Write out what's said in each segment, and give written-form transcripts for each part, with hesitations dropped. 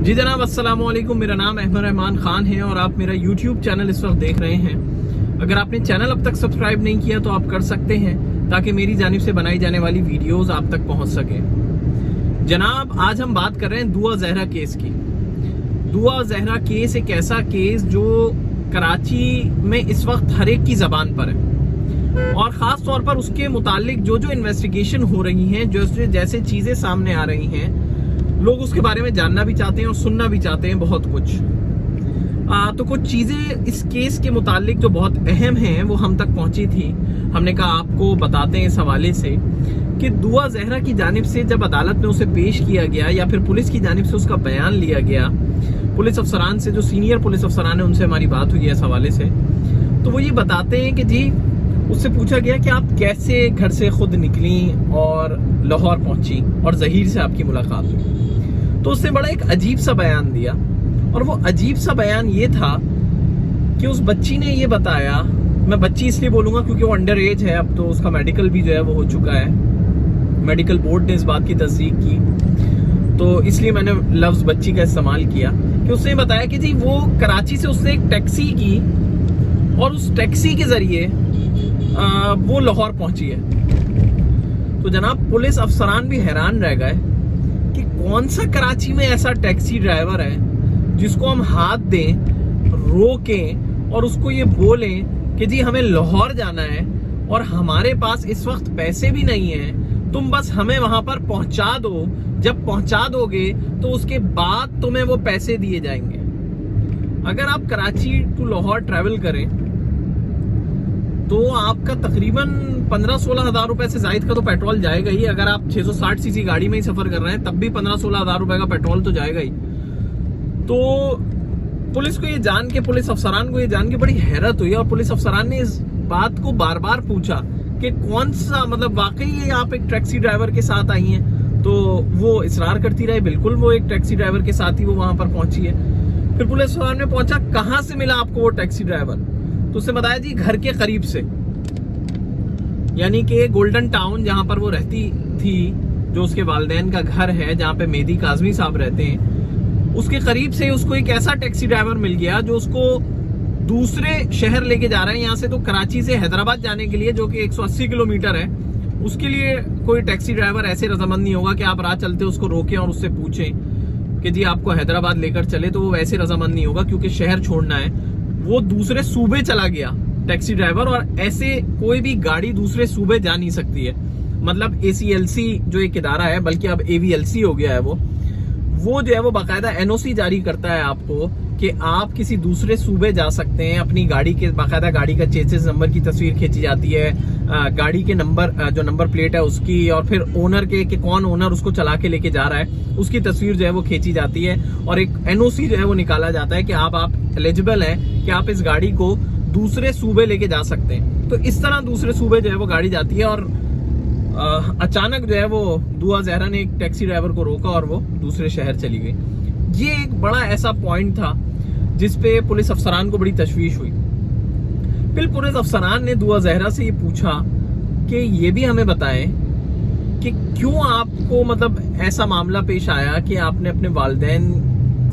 जी जनाब, अस्सलाम वालेकुम। मेरा नाम अहमद रहमान खान है और आप मेरा यूट्यूब चैनल इस वक्त देख रहे हैं। अगर आपने चैनल अब तक सब्सक्राइब नहीं किया तो आप कर सकते हैं, ताकि मेरी जानिब से बनाई जाने वाली वीडियोस आप तक पहुंच सके। जनाब, आज हम बात कर रहे हैं दुआ जहरा केस की। दुआ जहरा केस एक ऐसा केस जो कराची में इस वक्त हर एक की जबान पर है, और खास तौर पर उसके मुतालिक जो जो इन्वेस्टिगेशन हो रही हैं, जो जैसे चीजें सामने आ रही हैं, लोग उसके बारे में जानना भी चाहते हैं और सुनना भी चाहते हैं बहुत कुछ। तो कुछ चीजें इस केस के मुतालिक जो बहुत अहम हैं वो हम तक पहुंची थी। हमने कहा आपको बताते हैं इस हवाले से कि दुआ जहरा की जानिब से जब अदालत में उसे पेश किया गया या फिर पुलिस की जानिब से उसका बयान लिया गया, पुलिस अफसरान से, जो सीनियर पुलिस अफसरान है उनसे हमारी बात हुई है इस हवाले से, तो वो ये बताते हैं कि जी उससे पूछा गया कि आप कैसे घर से खुद निकली और लाहौर पहुंची और जहीर से आपकी मुलाकात हुई। तो उसने बड़ा एक अजीब सा बयान दिया, और वो अजीब सा बयान ये था कि उस बच्ची ने ये बताया, मैं बच्ची इसलिए बोलूंगा क्योंकि वो अंडर एज है, अब तो उसका मेडिकल भी जो है वो हो चुका है, मेडिकल बोर्ड ने इस बात की तस्दीक की, तो इसलिए मैंने लफ्ज बच्ची का इस्तेमाल किया। कि उसने बताया कि जी वो कराची से उसने एक टैक्सी की और उस टैक्सी के जरिए वो लाहौर पहुंची है। तो जनाब, पुलिस अफसरान भी हैरान रह गए कि कौन सा कराची में ऐसा टैक्सी ड्राइवर है जिसको हम हाथ दें, रोकें और उसको ये बोलें कि जी हमें लाहौर जाना है और हमारे पास इस वक्त पैसे भी नहीं है, तुम बस हमें वहां पर पहुंचा दो, जब पहुंचा दोगे तो उसके बाद तुम्हें वो पैसे दिए जाएंगे। अगर आप कराची टू लाहौर ट्रैवल करें तो आपका तकरीबन 15-16 हज़ार रुपए से जायद का तो पेट्रोल जाएगा ही। अगर आप 660 सीसी गाड़ी में ही सफर कर रहे हैं तब भी 15-16 हज़ार रुपए का पेट्रोल तो जाएगा ही। तो पुलिस को ये जान के, पुलिस अफसरान को ये जान के बड़ी हैरत हुई, और पुलिस अफसरान ने इस बात को बार बार पूछा कि कौन सा, मतलब वाकई ये आप एक टैक्सी ड्राइवर के साथ आई हैं? तो वो इसरार करती रही, बिल्कुल वो एक टैक्सी ड्राइवर के साथ ही वो वहां पर पहुंची है। फिर पुलिस अफसरान ने पूछा कहां से मिला आपको वो टैक्सी ड्राइवर? तो उसने बताया जी घर के करीब से, यानी कि गोल्डन टाउन जहां पर वो रहती थी, जो उसके वालिदैन का घर है, जहां पे मेहदी काजमी साहब रहते हैं, उसके करीब से उसको एक ऐसा टैक्सी ड्राइवर मिल गया जो उसको दूसरे शहर लेके जा रहा है। यहाँ से तो कराची से हैदराबाद जाने के लिए, जो कि 180 किलोमीटर है, उसके लिए कोई टैक्सी ड्राइवर ऐसे रजामंद नहीं होगा कि आप राह चलते उसको रोकें और उससे पूछें कि जी आपको हैदराबाद लेकर चले, तो वो वैसे रजामंद नहीं होगा क्योंकि शहर छोड़ना है। वो दूसरे सूबे चला गया टैक्सी ड्राइवर, और ऐसे कोई भी गाड़ी दूसरे सूबे जा नहीं सकती है। मतलब ACLC जो एक इदारा है, बल्कि अब AVLC हो गया है, वो जो है वो बाकायदा NOC जारी करता है आपको कि आप किसी दूसरे सूबे जा सकते हैं। अपनी गाड़ी के बाकायदा गाड़ी का चेसिस नंबर की तस्वीर खींची जाती है, गाड़ी के नंबर, जो नंबर प्लेट है उसकी, और फिर ओनर के कि कौन ओनर उसको चला के लेके जा रहा है उसकी तस्वीर जो है वो खींची जाती है, और एक NOC जो है वो निकाला जाता है कि आप एलिजिबल हैं कि आप इस गाड़ी को दूसरे सूबे लेके जा सकते हैं। तो इस तरह दूसरे सूबे जो है वो गाड़ी जाती है, और अचानक जो है वो दुआ जहरा ने एक टैक्सी ड्राइवर को रोका और वो दूसरे शहर चली गई। ये एक बड़ा ऐसा पॉइंट था जिसपे पुलिस अफसरान को बड़ी तशवीश हुई। फिर पुलिस अफसरान ने दुआ जहरा से ये पूछा कि ये भी हमें बताएं कि क्यों आपको, मतलब ऐसा मामला पेश आया कि आपने अपने वालिदैन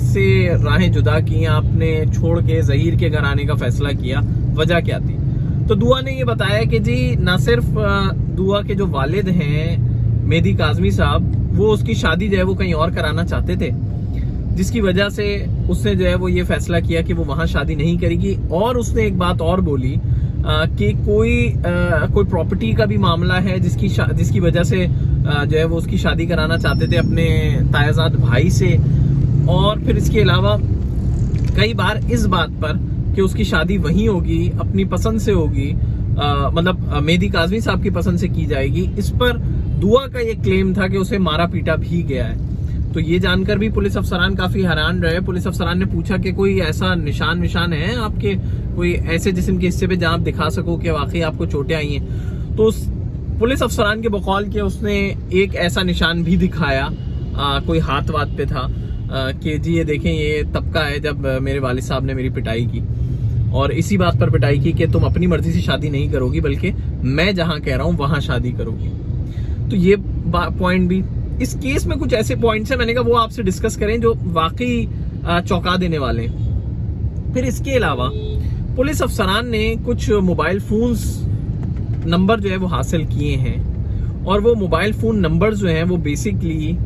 से राहें जुदा की, आपने छोड़ के जहीर के घर आने का फैसला किया, वजह क्या थी? तो दुआ ने ये बताया कि जी ना सिर्फ दुआ के जो वालिद हैं मेहदी काजमी साहब, वो उसकी शादी जो है वो कहीं और कराना चाहते थे, जिसकी वजह से उसने जो है वो ये फैसला किया कि वो वहां शादी नहीं करेगी। और उसने एक बात और बोली कि कोई प्रॉपर्टी का भी मामला है जिसकी वजह से जो है वो उसकी शादी कराना चाहते थे अपने तायाजाद भाई से। और फिर इसके अलावा कई बार इस बात पर कि उसकी शादी वहीं होगी, अपनी पसंद से होगी, मतलब मेहदी काजमी साहब की पसंद से की जाएगी, इस पर दुआ का ये क्लेम था कि उसे मारा पीटा भी गया है। तो ये जानकर भी पुलिस अफसरान काफी हैरान रहे। पुलिस अफसरान ने पूछा कि कोई ऐसा निशान है आपके, कोई ऐसे जिस्म के हिस्से पे जहां आप दिखा सको कि वाकई आपको चोटें आई हैं? तो पुलिस अफसरान के बकौल के उसने एक ऐसा निशान भी दिखाया, कोई हाथ वाथ पे था, कि जी ये देखें, ये तबका है जब मेरे वालिद साहब ने मेरी पिटाई की, और इसी बात पर पिटाई की कि तुम अपनी मर्जी से शादी नहीं करोगी, बल्कि मैं जहां कह रहा हूं वहां शादी करोगी। तो ये पॉइंट भी। इस केस में कुछ ऐसे पॉइंट्स हैं, मैंने कहा वो आपसे डिस्कस करें जो वाकई चौंका देने वाले हैं। फिर इसके अलावा पुलिस अफसरान ने कुछ मोबाइल फोन्स नंबर जो है वो हासिल किए हैं, और वो मोबाइल फोन नंबर जो हैं वो बेसिकली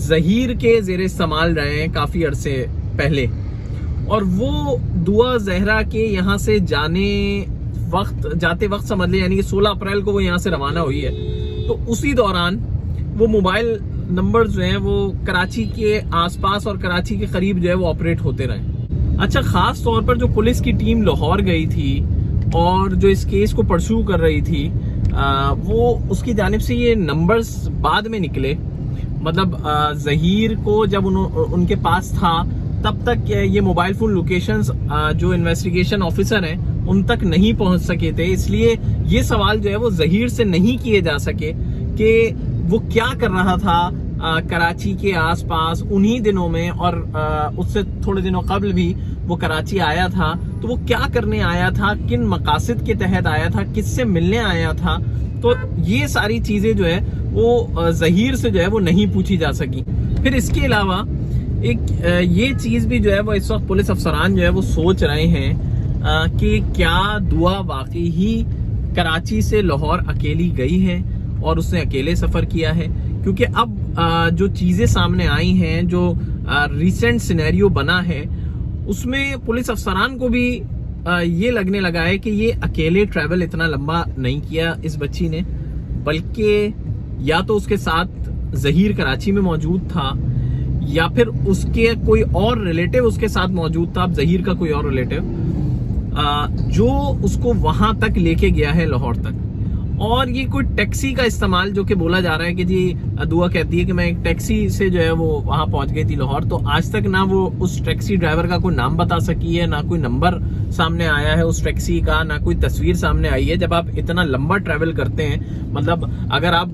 जहीर के जेरे इस्तेमाल रहे हैं काफी अरसे पहले, और वो दुआ जहरा के यहाँ से जाते वक्त समझ ले, यानी कि 16 अप्रैल को वो यहाँ से रवाना हुई है, तो उसी दौरान वो मोबाइल नंबर जो हैं वो कराची के आसपास और कराची के करीब जो है वो ऑपरेट होते रहे। अच्छा, खास तौर पर जो पुलिस की टीम लाहौर गई थी और जो इस केस को परस्यू कर रही थी, वो उसकी जानिब से ये नंबर्स बाद में निकले। मतलब जहीर को जब उनके पास था तब तक ये मोबाइल फोन लोकेशंस जो इन्वेस्टिगेशन ऑफिसर हैं उन तक नहीं पहुंच सके थे, इसलिए ये सवाल जो है वो जहीर से नहीं किए जा सके कि वो क्या कर रहा था कराची के आसपास उन्हीं दिनों में, और उससे थोड़े दिनों कबल भी वो कराची आया था, तो वो क्या करने आया था, किन मकासद के तहत आया था, किससे मिलने आया था। तो ये सारी चीजें जो है वो जहीर से जो है वो नहीं पूछी जा सकी। फिर इसके अलावा एक ये चीज भी जो है वो इस वक्त पुलिस अफसरान जो है वो सोच रहे हैं कि क्या दुआ वाकई ही कराची से लाहौर अकेली गई है और उसने अकेले सफर किया है, क्योंकि अब जो चीजें सामने आई हैं, जो रिसेंट सिनेरियो बना है, उसमें पुलिस अफसरान को भी ये लगने लगा है कि ये अकेले ट्रैवल इतना लंबा नहीं किया इस बच्ची ने, बल्कि या तो उसके साथ जहीर कराची में मौजूद था, या फिर उसके कोई और रिलेटिव उसके साथ मौजूद था, अब जहीर का कोई और रिलेटिव जो उसको वहां तक लेके गया है, लाहौर तक। और ये कोई टैक्सी का इस्तेमाल, जो कि बोला जा रहा है कि जी दुआ कहती है कि मैं एक टैक्सी से जो है वो वहां पहुंच गई थी लाहौर, तो आज तक ना वो उस टैक्सी ड्राइवर का कोई नाम बता सकी है, ना कोई नंबर सामने आया है उस टैक्सी का, ना कोई तस्वीर सामने आई है। जब आप इतना लंबा ट्रैवल करते हैं, मतलब अगर आप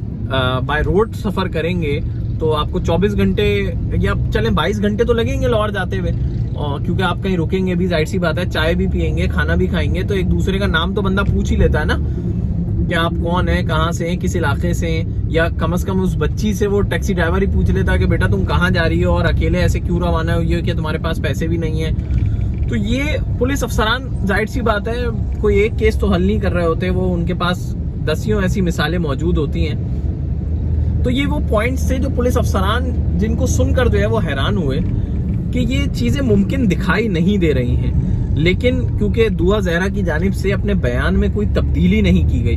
बाय रोड सफर करेंगे तो आपको 24 घंटे या चलें 22 घंटे तो लगेंगे लाहौर जाते हुए, क्योंकि आप कहीं रुकेंगे भी, जाहिर सी बात है, चाय भी पियेंगे, खाना भी खाएंगे, तो एक दूसरे का नाम तो बंदा पूछ ही लेता है ना कि आप कौन है, कहाँ से हैं, किस इलाके से हैं, या कम से कम उस बच्ची से वो टैक्सी ड्राइवर ही पूछ लेता कि बेटा तुम कहाँ जा रही हो और अकेले ऐसे क्यों रवाना हुई हो कि तुम्हारे पास पैसे भी नहीं है। तो ये पुलिस अफसरान, जाहिर सी बात है, कोई एक केस तो हल नहीं कर रहे होते, वो उनके पास दसियों ऐसी मिसालें मौजूद होती हैं। तो ये वो पॉइंट्स थे जो पुलिस अफसरान जिनको सुनकर जो है वो हैरान हुए कि ये चीजें मुमकिन दिखाई नहीं दे रही हैं, लेकिन क्योंकि दुआ जहरा की जानिब से अपने बयान में कोई तब्दीली नहीं की गई,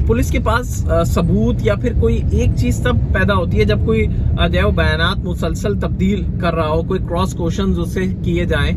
पुलिस के पास सबूत या फिर कोई एक चीज तब पैदा होती है जब कोई जो है वो बयानात मुसलसल तब्दील कर रहा हो, कोई क्रॉस क्वेश्चंस उससे किए जाएं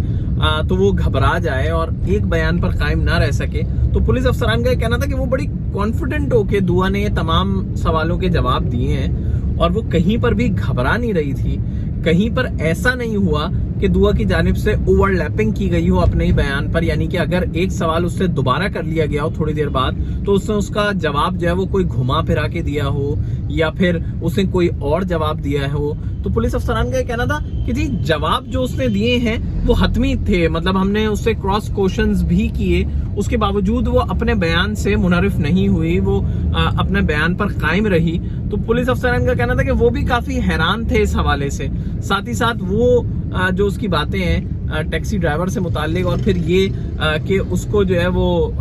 तो वो घबरा जाए और एक बयान पर कायम ना रह सके। तो पुलिस अफसरान का ये कहना था कि वो बड़ी कॉन्फिडेंट होके दुआ ने ये तमाम सवालों के जवाब दिए हैं और वो कहीं पर भी घबरा नहीं रही थी, कहीं पर ऐसा नहीं हुआ कि दुआ की जानिब से ओवरलैपिंग की गई हो अपने ही बयान पर, यानी कि अगर एक सवाल उससे दोबारा कर लिया गया हो थोड़ी देर बाद तो उसने उसका जवाब जो है वो कोई घुमा फिरा के दिया हो या फिर उसने कोई और जवाब दिया हो। तो पुलिस अफसरान का ये कहना था कि जी जवाब जो उसने दिए हैं वो हतमी थे, मतलब हमने उससे क्रॉस क्वेश्चंस भी किए, उसके बावजूद वो अपने बयान से मुनरिफ नहीं हुई, वो अपने बयान पर कायम रही। तो पुलिस अफसरान का कहना था कि वो भी काफी हैरान थे इस हवाले से। साथ ही साथ वो जो उसकी बातें हैं टैक्सी ड्राइवर से मुताल्लिक, और फिर ये कि उसको जो है वो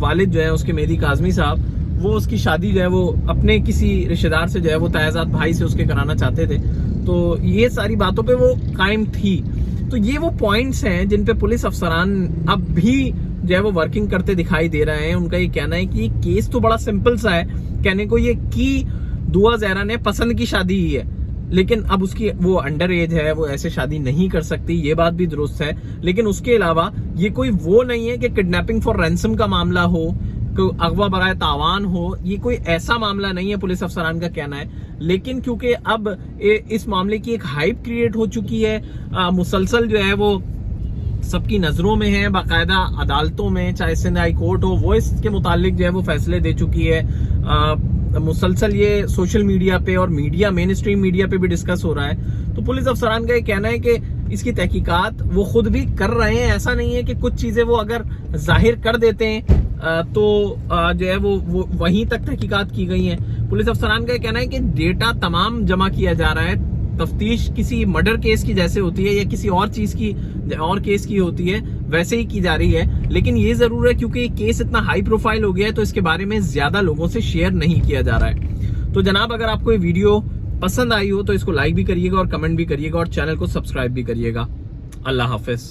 वालिद जो है उसके मेहदी काज़मी साहब, वो उसकी शादी जो है वो अपने किसी रिश्तेदार से जो है वो तायाजात भाई से उसके कराना चाहते थे। तो ये सारी बातों पे वो कायम थी। तो ये वो पॉइंट्स हैं जिन पे पुलिस अफसरान अब भी जो है वो वर्किंग करते दिखाई दे रहे हैं। उनका ये कहना है कि केस तो बड़ा सिंपल सा है, कहने को ये कि दुआ जहरा ने पसंद की शादी ही है, लेकिन अब उसकी वो अंडर एज है, वो ऐसे शादी नहीं कर सकती, ये बात भी दुरुस्त है। लेकिन उसके अलावा ये कोई वो नहीं है कि किडनैपिंग फॉर रैंसम का मामला हो, अगवा बराए तावान हो, ये कोई ऐसा मामला नहीं है, पुलिस अफसरान का कहना है। लेकिन क्योंकि अब इस मामले की एक हाइप क्रिएट हो चुकी है, मुसलसल जो है वो सबकी नजरों में है, बाकायदा अदालतों में, चाहे सिंध हाई कोर्ट हो, वो इसके मुतालिक जो है वो फैसले दे चुकी है, मुसलसल ये सोशल मीडिया पे और मीडिया, मेन स्ट्रीम मीडिया पे भी डिस्कस हो रहा है। तो पुलिस अफसरान का ये कहना है कि इसकी तहकीकात वो खुद भी कर रहे हैं, ऐसा नहीं है कि कुछ चीजें वो अगर जाहिर कर देते हैं तो जो है वो वहीं तक तहकीकात की गई है। पुलिस अफसरान का कहना है कि डेटा तमाम जमा किया जा रहा है। तफ्तीश किसी मर्डर केस की जैसे होती है या किसी और चीज की और केस की होती है वैसे ही की जा रही है, लेकिन ये जरूर है क्योंकि ये केस इतना हाई प्रोफाइल हो गया है तो इसके बारे में ज्यादा लोगों से शेयर नहीं किया जा रहा है। तो जनाब, अगर आपको ये वीडियो पसंद आई हो तो इसको लाइक भी करिएगा और कमेंट भी करिएगा और चैनल को सब्सक्राइब भी करिएगा। अल्लाह हाफिज।